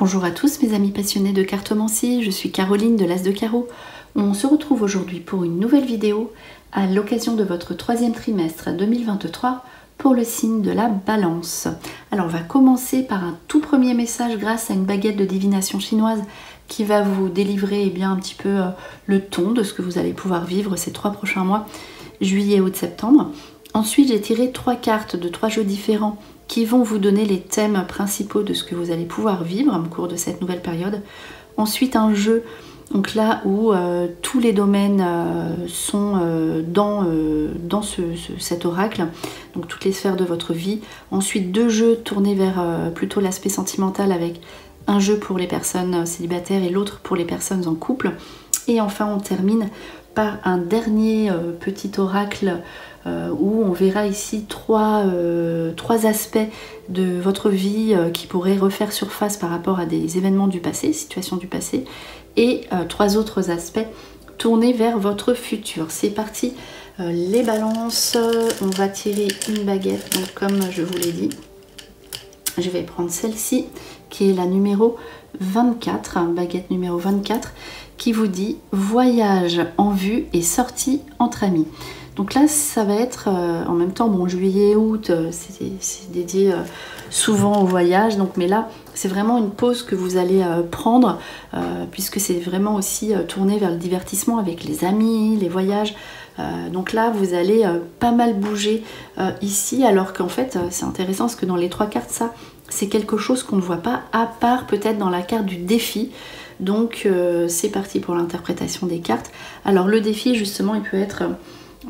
Bonjour à tous mes amis passionnés de cartomancie, je suis Caroline de l'As de Carreau. On se retrouve aujourd'hui pour une nouvelle vidéo à l'occasion de votre troisième trimestre 2023 pour le signe de la Balance. Alors on va commencer par un tout premier message grâce à une baguette de divination chinoise qui va vous délivrer un petit peu le ton de ce que vous allez pouvoir vivre ces 3 prochains mois, juillet, août, septembre. Ensuite j'ai tiré 3 cartes de 3 jeux différents qui vont vous donner les thèmes principaux de ce que vous allez pouvoir vivre au cours de cette nouvelle période. Ensuite un jeu, donc là où tous les domaines sont dans cet oracle, donc toutes les sphères de votre vie. Ensuite 2 jeux tournés vers plutôt l'aspect sentimental avec un jeu pour les personnes célibataires et l'autre pour les personnes en couple. Et enfin on termine par un dernier petit oracle où on verra ici trois aspects de votre vie qui pourraient refaire surface par rapport à des événements du passé, situations du passé, et 3 autres aspects tournés vers votre futur. C'est parti, les balances, on va tirer une baguette, donc comme je vous l'ai dit, je vais prendre celle-ci qui est la numéro 24, baguette numéro 24, qui vous dit voyage en vue et sortie entre amis. Donc là ça va être en même temps, bon, juillet, août, c'est dédié souvent au voyage, donc, mais là c'est vraiment une pause que vous allez prendre puisque c'est vraiment aussi tourné vers le divertissement avec les amis, les voyages. Donc là vous allez pas mal bouger ici, alors qu'en fait c'est intéressant parce que dans les 3 cartes ça c'est quelque chose qu'on ne voit pas à part peut-être dans la carte du défi. Donc c'est parti pour l'interprétation des cartes. Alors le défi justement il peut être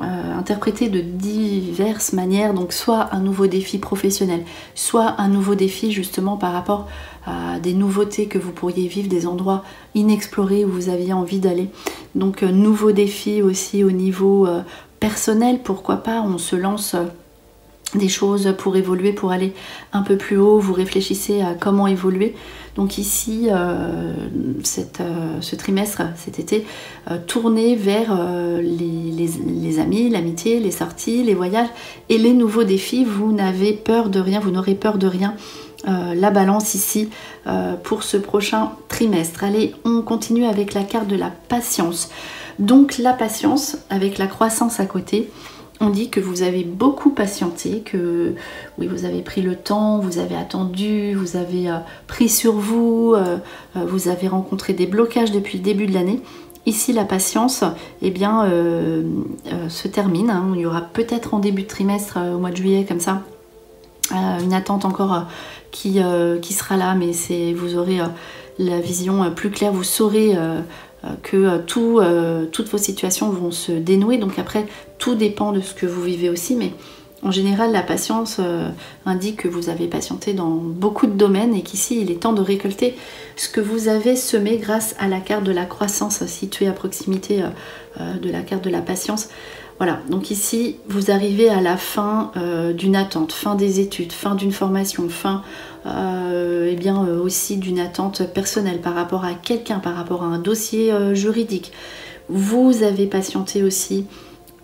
interprété de diverses manières, donc soit un nouveau défi professionnel, soit un nouveau défi justement par rapport à des nouveautés que vous pourriez vivre, des endroits inexplorés où vous aviez envie d'aller. Donc nouveau défi aussi au niveau personnel, pourquoi pas, on se lance des choses pour évoluer, pour aller un peu plus haut, vous réfléchissez à comment évoluer. Donc ici, ce trimestre, cet été, tourné vers les amis, l'amitié, les sorties, les voyages et les nouveaux défis. Vous n'avez peur de rien, vous n'aurez peur de rien. La balance ici pour ce prochain trimestre. Allez, on continue avec la carte de la patience. Donc la patience avec la croissance à côté. On dit que vous avez beaucoup patienté, que oui, vous avez pris le temps, vous avez attendu, vous avez pris sur vous, vous avez rencontré des blocages depuis le début de l'année. Ici, la patience se termine. Hein. Il y aura peut-être en début de trimestre, au mois de juillet, comme ça, une attente encore qui sera là, mais vous aurez la vision plus claire, vous saurez que toutes vos situations vont se dénouer. Donc après, tout dépend de ce que vous vivez aussi, mais en général, la patience indique que vous avez patienté dans beaucoup de domaines et qu'ici, il est temps de récolter ce que vous avez semé grâce à la carte de la croissance située à proximité de la carte de la patience. Voilà, donc ici, vous arrivez à la fin d'une attente, fin des études, fin d'une formation, fin aussi d'une attente personnelle par rapport à quelqu'un, par rapport à un dossier juridique. Vous avez patienté aussi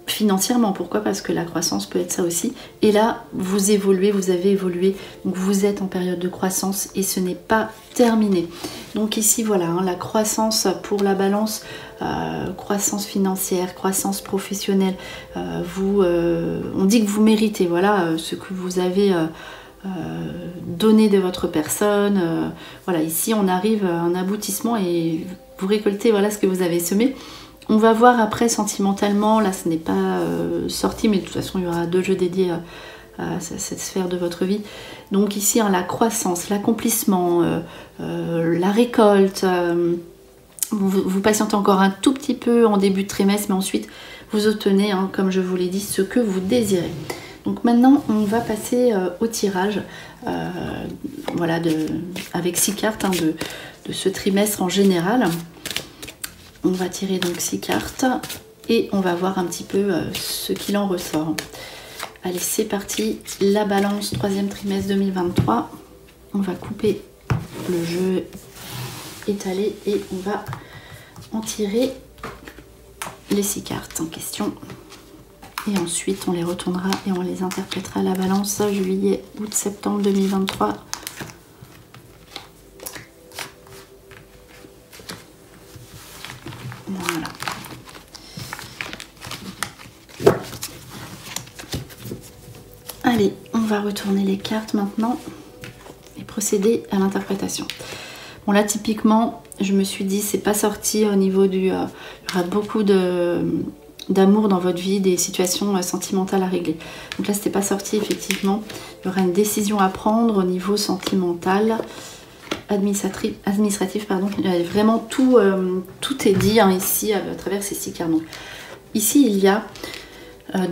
financièrement, pourquoi? Parce que la croissance peut être ça aussi. Et là, vous évoluez, vous avez évolué, donc vous êtes en période de croissance et ce n'est pas terminé. Donc ici, voilà, hein, la croissance pour la balance, croissance financière, croissance professionnelle, on dit que vous méritez, voilà, ce que vous avez donné de votre personne. Voilà, ici, on arrive à un aboutissement et vous récoltez, voilà, ce que vous avez semé. On va voir après sentimentalement, là ce n'est pas sorti, mais de toute façon il y aura 2 jeux dédiés à cette sphère de votre vie. Donc ici hein, la croissance, l'accomplissement, la récolte, vous patientez encore un tout petit peu en début de trimestre, mais ensuite vous obtenez, hein, comme je vous l'ai dit, ce que vous désirez. Donc maintenant on va passer au tirage voilà, avec 6 cartes hein, de ce trimestre en général. On va tirer donc 6 cartes et on va voir un petit peu ce qu'il en ressort. Allez, c'est parti. La balance, 3e trimestre 2023. On va couper le jeu étalé et on va en tirer les 6 cartes en question. Et ensuite, on les retournera et on les interprétera à la balance juillet, août, septembre 2023. va retourner les cartes maintenant et procéder à l'interprétation. Bon là typiquement, je me suis dit c'est pas sorti au niveau du... il y aura beaucoup d'amour dans votre vie, des situations sentimentales à régler. Donc là c'était pas sorti effectivement. Il y aura une décision à prendre au niveau sentimental, administratif pardon. Vraiment tout est dit hein, ici à travers ces 6 cartes. Donc, ici il y a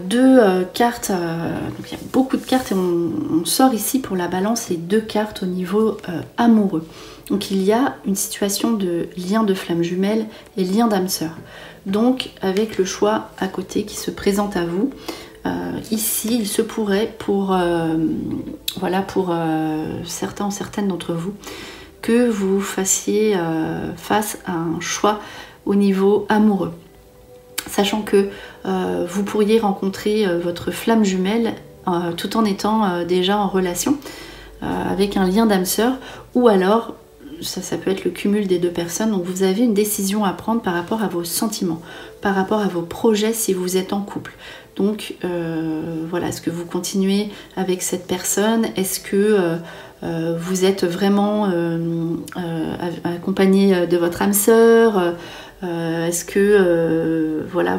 deux cartes, donc il y a beaucoup de cartes et on sort ici pour la balance les 2 cartes au niveau amoureux. Donc il y a une situation de lien de flamme jumelle et lien d'âme sœur. Donc avec le choix à côté qui se présente à vous, ici il se pourrait pour, voilà, pour certains ou certaines d'entre vous que vous fassiez face à un choix au niveau amoureux. Sachant que vous pourriez rencontrer votre flamme jumelle tout en étant déjà en relation avec un lien d'âme sœur, ou alors ça peut être le cumul des 2 personnes. Donc vous avez une décision à prendre par rapport à vos sentiments, par rapport à vos projets si vous êtes en couple. Donc voilà, est-ce que vous continuez avec cette personne? Est-ce que vous êtes vraiment accompagné de votre âme sœur? Est-ce que voilà,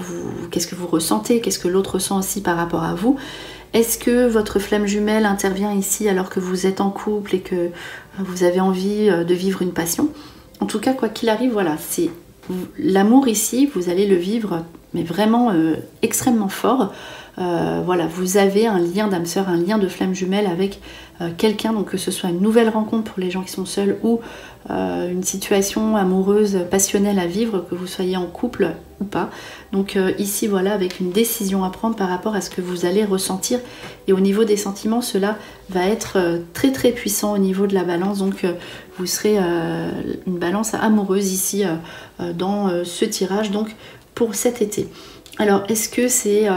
qu'est-ce que vous ressentez? Qu'est-ce que l'autre ressent aussi par rapport à vous? Est-ce que votre flamme jumelle intervient ici alors que vous êtes en couple et que vous avez envie de vivre une passion? En tout cas, quoi qu'il arrive, voilà, c'est l'amour ici, vous allez le vivre, mais vraiment extrêmement fort. Voilà, vous avez un lien d'âme sœur, un lien de flamme jumelle avec quelqu'un, donc que ce soit une nouvelle rencontre pour les gens qui sont seuls ou une situation amoureuse passionnelle à vivre, que vous soyez en couple ou pas. Donc ici voilà, avec une décision à prendre par rapport à ce que vous allez ressentir, et au niveau des sentiments, cela va être très très puissant au niveau de la balance. Donc vous serez une balance amoureuse ici dans ce tirage, donc pour cet été. Alors est-ce que c'est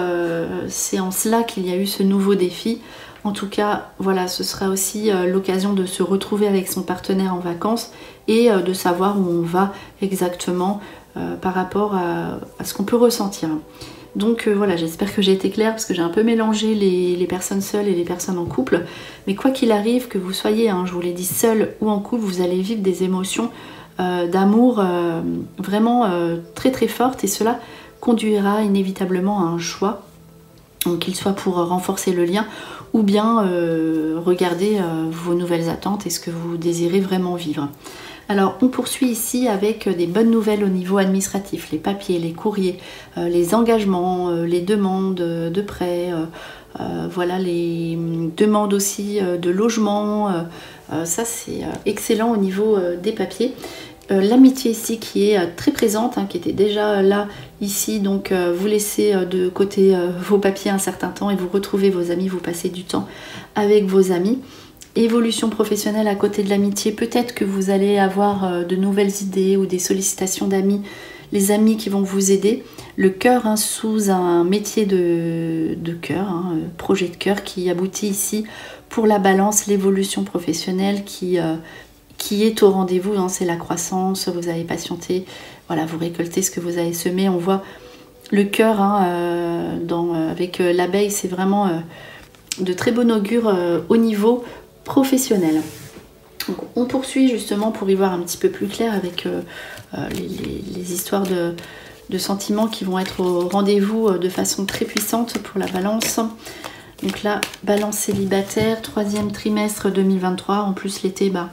en cela qu'il y a eu ce nouveau défi? En tout cas, voilà, ce sera aussi l'occasion de se retrouver avec son partenaire en vacances et de savoir où on va exactement par rapport à ce qu'on peut ressentir. Donc voilà, j'espère que j'ai été claire parce que j'ai un peu mélangé les personnes seules et les personnes en couple. Mais quoi qu'il arrive, que vous soyez, hein, je vous l'ai dit, seul ou en couple, vous allez vivre des émotions d'amour vraiment très très fortes, et cela conduira inévitablement à un choix, qu'il soit pour renforcer le lien ou bien regarder vos nouvelles attentes et ce que vous désirez vraiment vivre. Alors on poursuit ici avec des bonnes nouvelles au niveau administratif, les papiers, les courriers, les engagements, les demandes de prêts, voilà, les demandes aussi de logement, ça c'est excellent au niveau des papiers. L'amitié ici qui est très présente, hein, qui était déjà là ici, donc vous laissez de côté vos papiers un certain temps et vous retrouvez vos amis, vous passez du temps avec vos amis. Évolution professionnelle à côté de l'amitié, peut-être que vous allez avoir de nouvelles idées ou des sollicitations d'amis, les amis qui vont vous aider. Le cœur, hein, sous un métier de cœur, hein, projet de cœur qui aboutit ici pour la balance, l'évolution professionnelle qui est au rendez-vous, hein, c'est la croissance, vous avez patienté, voilà, vous récoltez ce que vous avez semé. On voit le cœur, hein, avec l'abeille, c'est vraiment de très bon augure au niveau professionnel. Donc, on poursuit justement pour y voir un petit peu plus clair avec les histoires de sentiments qui vont être au rendez-vous de façon très puissante pour la balance. Donc là, balance célibataire, 3e trimestre 2023, en plus l'été, bah,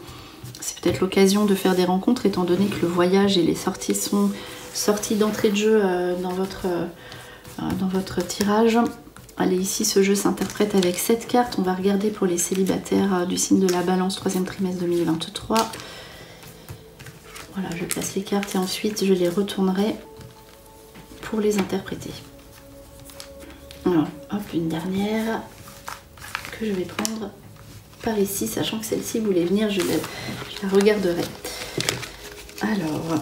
c'est peut-être l'occasion de faire des rencontres étant donné que le voyage et les sorties sont sorties d'entrée de jeu dans votre tirage. Allez, ici ce jeu s'interprète avec 7 cartes. On va regarder pour les célibataires du signe de la balance, 3e trimestre 2023. Voilà, je place les cartes et ensuite je les retournerai pour les interpréter. Alors, hop, une dernière que je vais prendre par ici, sachant que celle-ci voulait venir, je la regarderai. Alors,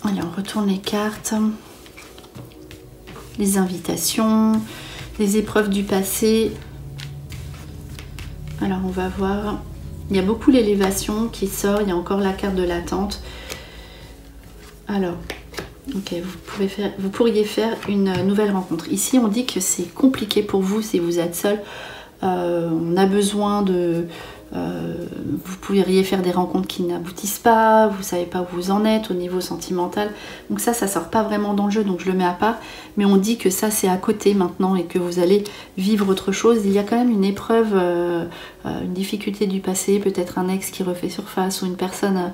allez, on retourne les cartes. Les invitations, les épreuves du passé. Alors, on va voir. Il y a beaucoup l'élévation qui sort. Il y a encore la carte de l'attente. Alors, Ok, vous pourriez faire une nouvelle rencontre. Ici, on dit que c'est compliqué pour vous si vous êtes seul. On a besoin de... vous pourriez faire des rencontres qui n'aboutissent pas, vous savez pas où vous en êtes au niveau sentimental. Donc ça sort pas vraiment dans le jeu, donc je le mets à part. Mais on dit que ça, c'est à côté maintenant et que vous allez vivre autre chose. Il y a quand même une épreuve, une difficulté du passé, peut-être un ex qui refait surface ou une personne...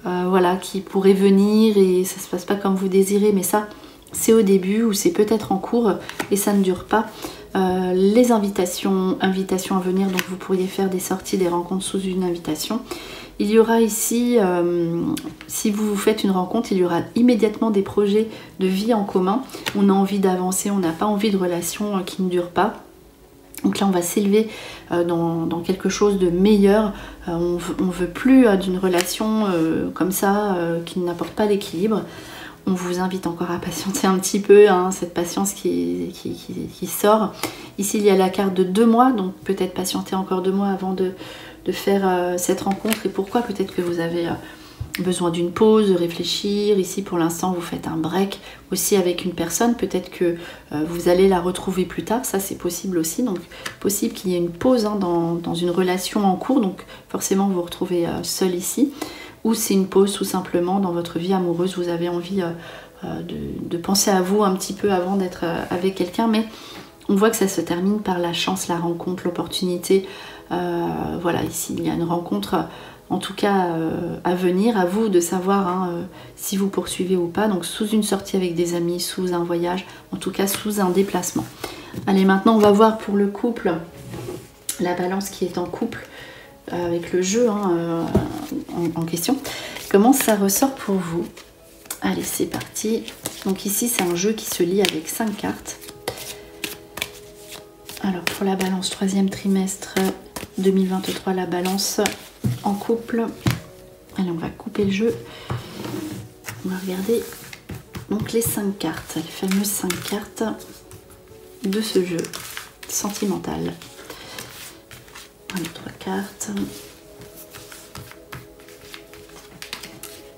voilà, qui pourrait venir et ça se passe pas comme vous désirez, mais ça c'est au début ou c'est peut-être en cours et ça ne dure pas. Les invitations à venir, donc vous pourriez faire des sorties, des rencontres sous une invitation. Il y aura ici, si vous faites une rencontre, il y aura immédiatement des projets de vie en commun. On a envie d'avancer, on n'a pas envie de relations qui ne durent pas. Donc là, on va s'élever dans quelque chose de meilleur. On veut plus d'une relation comme ça qui n'apporte pas d'équilibre. On vous invite encore à patienter un petit peu, hein, cette patience qui sort. Ici, il y a la carte de 2 mois, donc peut-être patienter encore 2 mois avant de faire cette rencontre. Et pourquoi? Peut-être que vous avez... besoin d'une pause, de réfléchir. Ici pour l'instant vous faites un break aussi avec une personne, peut-être que vous allez la retrouver plus tard, ça c'est possible aussi, donc possible qu'il y ait une pause hein, dans une relation en cours, donc forcément vous vous retrouvez seul ici, ou c'est une pause tout simplement dans votre vie amoureuse, vous avez envie de penser à vous un petit peu avant d'être avec quelqu'un, mais on voit que ça se termine par la chance, la rencontre, l'opportunité. Voilà, ici il y a une rencontre en tout cas à venir, à vous de savoir hein, si vous poursuivez ou pas, donc sous une sortie avec des amis, sous un voyage, en tout cas sous un déplacement. Allez, maintenant on va voir pour le couple, la balance qui est en couple avec le jeu hein, en question, comment ça ressort pour vous. Allez, c'est parti. Donc ici c'est un jeu qui se lit avec 5 cartes. Alors pour la balance 3e trimestre 2023, la balance en couple. Allez, on va couper le jeu. On va regarder donc les 5 cartes, les fameuses 5 cartes de ce jeu sentimental. 1, 2, 3 cartes.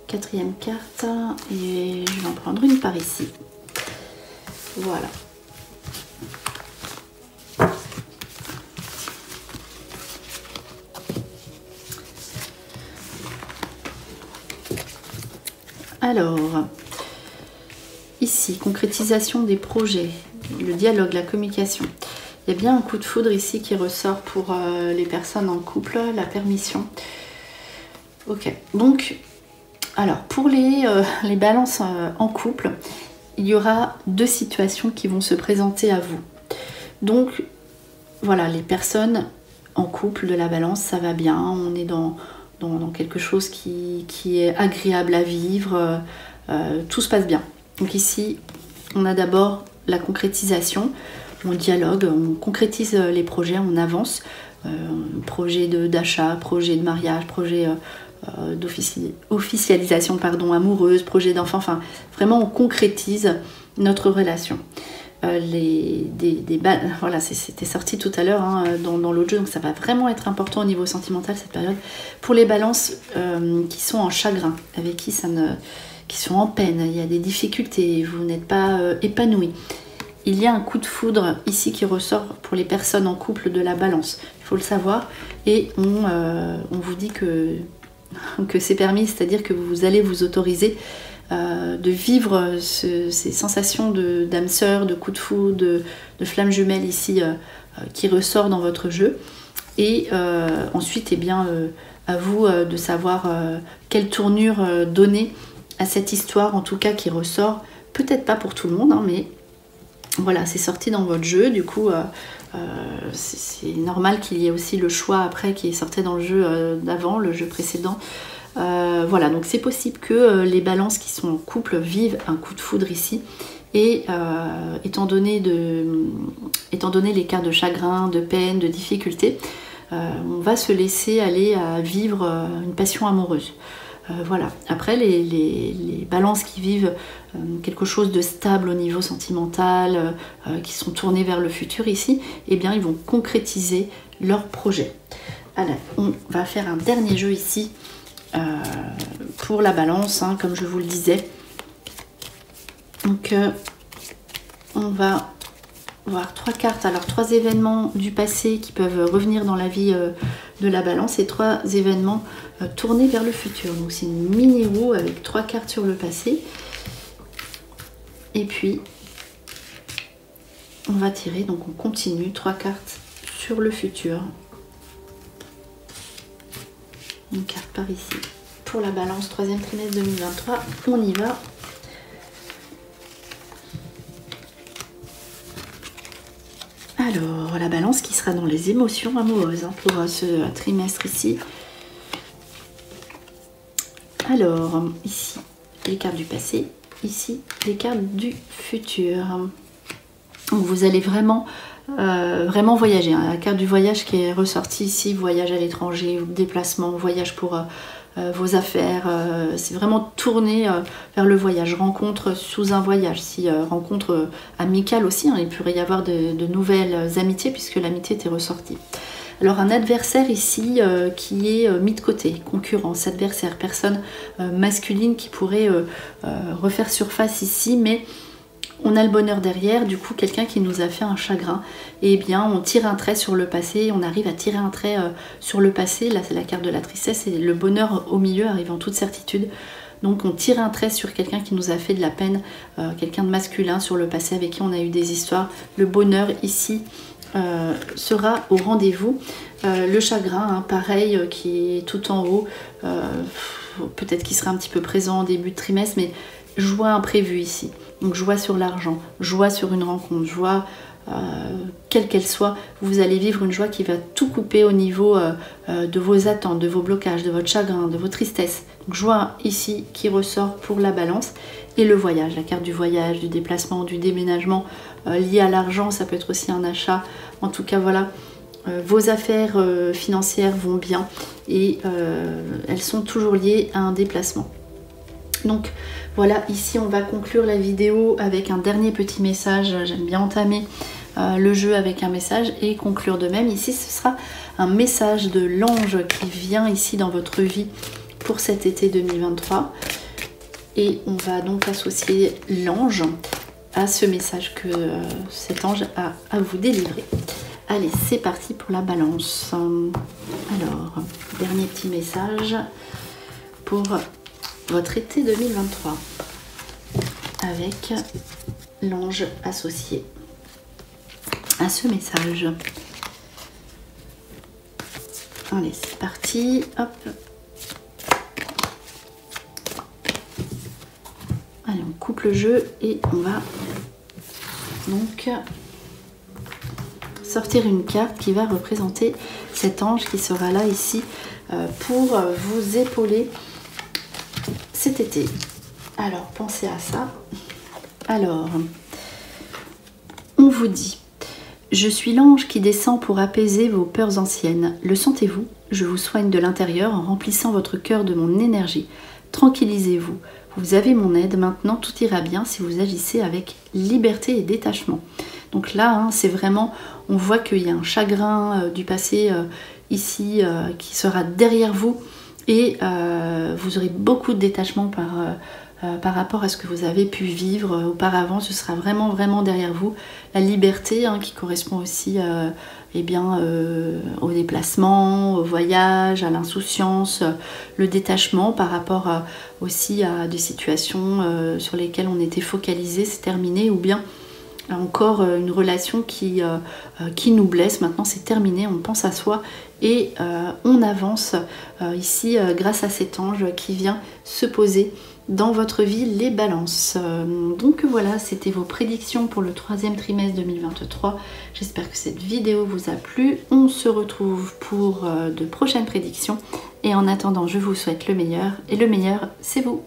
4e carte et je vais en prendre une par ici. Voilà. Alors, ici, concrétisation des projets, le dialogue, la communication. Il y a bien un coup de foudre ici qui ressort pour les personnes en couple, la permission. Ok, donc, alors, pour les balances en couple, il y aura 2 situations qui vont se présenter à vous. Donc, voilà, les personnes en couple de la balance, ça va bien, on est dans quelque chose qui est agréable à vivre, tout se passe bien. Donc ici, on a d'abord la concrétisation, on dialogue, on concrétise les projets, on avance, projet d'achat, projet de mariage, projet d'officialisation amoureuse, projet d'enfant, enfin vraiment on concrétise notre relation. Voilà, c'était sorti tout à l'heure hein, dans l'autre jeu, donc ça va vraiment être important au niveau sentimental cette période. Pour les balances qui sont en chagrin, avec qui sont en peine, il y a des difficultés, vous n'êtes pas épanoui. Il y a un coup de foudre ici qui ressort pour les personnes en couple de la balance, il faut le savoir, et on vous dit que c'est permis, c'est-à-dire que vous allez vous autoriser de vivre ces sensations d'âme sœur, de coup de foudre, de flamme jumelle ici qui ressort dans votre jeu. Et ensuite, eh bien, à vous de savoir quelle tournure donner à cette histoire, en tout cas qui ressort, peut-être pas pour tout le monde, hein, mais voilà, c'est sorti dans votre jeu, du coup c'est normal qu'il y ait aussi le choix après qui sortait dans le jeu d'avant, le jeu précédent. Voilà, donc c'est possible que les balances qui sont en couple vivent un coup de foudre ici, et étant donné les cas de chagrin, de peine, de difficulté, on va se laisser aller à vivre une passion amoureuse. Voilà. Après, les balances qui vivent quelque chose de stable au niveau sentimental, qui sont tournés vers le futur ici, eh bien, ils vont concrétiser leur projet. Alors, on va faire un dernier jeu ici pour la balance, hein, comme je vous le disais. Donc on va voir 3 cartes, alors 3 événements du passé qui peuvent revenir dans la vie de la balance et 3 événements tournés vers le futur. Donc c'est une mini roue avec 3 cartes sur le passé. Et puis on va tirer, donc on continue, 3 cartes sur le futur. Une carte par ici. Pour la balance, 3e trimestre 2023, on y va. Alors, la balance qui sera dans les émotions amoureuses pour ce trimestre ici. Alors, ici, les cartes du passé. Ici, les cartes du futur. Donc, vous allez vraiment voyager. La carte du voyage qui est ressortie ici, voyage à l'étranger, déplacement, voyage pour vos affaires. C'est vraiment tourné vers le voyage, rencontre sous un voyage. Si rencontre amicale aussi, il pourrait y avoir de nouvelles amitiés puisque l'amitié était ressortie. Alors un adversaire ici qui est mis de côté, concurrence, adversaire, personne masculine qui pourrait refaire surface ici, mais on a le bonheur derrière, du coup quelqu'un qui nous a fait un chagrin, et bien on tire un trait sur le passé, on arrive à tirer un trait sur le passé, là c'est la carte de la tristesse, et le bonheur au milieu arrive en toute certitude. Donc on tire un trait sur quelqu'un qui nous a fait de la peine, quelqu'un de masculin sur le passé avec qui on a eu des histoires. Le bonheur ici sera au rendez-vous. Le chagrin, pareil, qui est tout en haut, peut-être qu'il sera un petit peu présent en début de trimestre, mais joie imprévue ici. Donc joie sur l'argent, joie sur une rencontre, joie quelle qu'elle soit, vous allez vivre une joie qui va tout couper au niveau de vos attentes, de vos blocages, de votre chagrin, de vos tristesses. Donc joie ici qui ressort pour la balance. Et le voyage, la carte du voyage, du déplacement, du déménagement lié à l'argent, ça peut être aussi un achat. En tout cas voilà, vos affaires financières vont bien et elles sont toujours liées à un déplacement. Donc voilà, ici on va conclure la vidéo avec un dernier petit message. J'aime bien entamer le jeu avec un message et conclure de même. Ici ce sera un message de l'ange qui vient ici dans votre vie pour cet été 2023. Et on va donc associer l'ange à ce message que cet ange a à vous délivrer. Allez, c'est parti pour la balance. Alors, dernier petit message pour votre été 2023 avec l'ange associé à ce message. Allez, c'est parti. Hop. Allez, on coupe le jeu et on va donc sortir une carte qui va représenter cet ange qui sera là ici pour vous épauler cet été. Alors, pensez à ça. Alors, on vous dit: je suis l'ange qui descend pour apaiser vos peurs anciennes. Le sentez-vous? Je vous soigne de l'intérieur en remplissant votre cœur de mon énergie. Tranquillisez-vous. Vous avez mon aide. Maintenant, tout ira bien si vous agissez avec liberté et détachement. Donc là, c'est vraiment, on voit qu'il y a un chagrin du passé ici qui sera derrière vous et vous aurez beaucoup de détachement par rapport à ce que vous avez pu vivre auparavant. Ce sera vraiment, vraiment derrière vous. La liberté qui correspond aussi au déplacement, au voyage, à l'insouciance, le détachement par rapport aussi à des situations sur lesquelles on était focalisé, c'est terminé, ou bien encore une relation qui nous blesse. Maintenant c'est terminé, on pense à soi et on avance ici grâce à cet ange qui vient se poser dans votre vie, les balances. Donc voilà, c'était vos prédictions pour le 3e trimestre 2023. J'espère que cette vidéo vous a plu. On se retrouve pour de prochaines prédictions et en attendant je vous souhaite le meilleur et le meilleur c'est vous.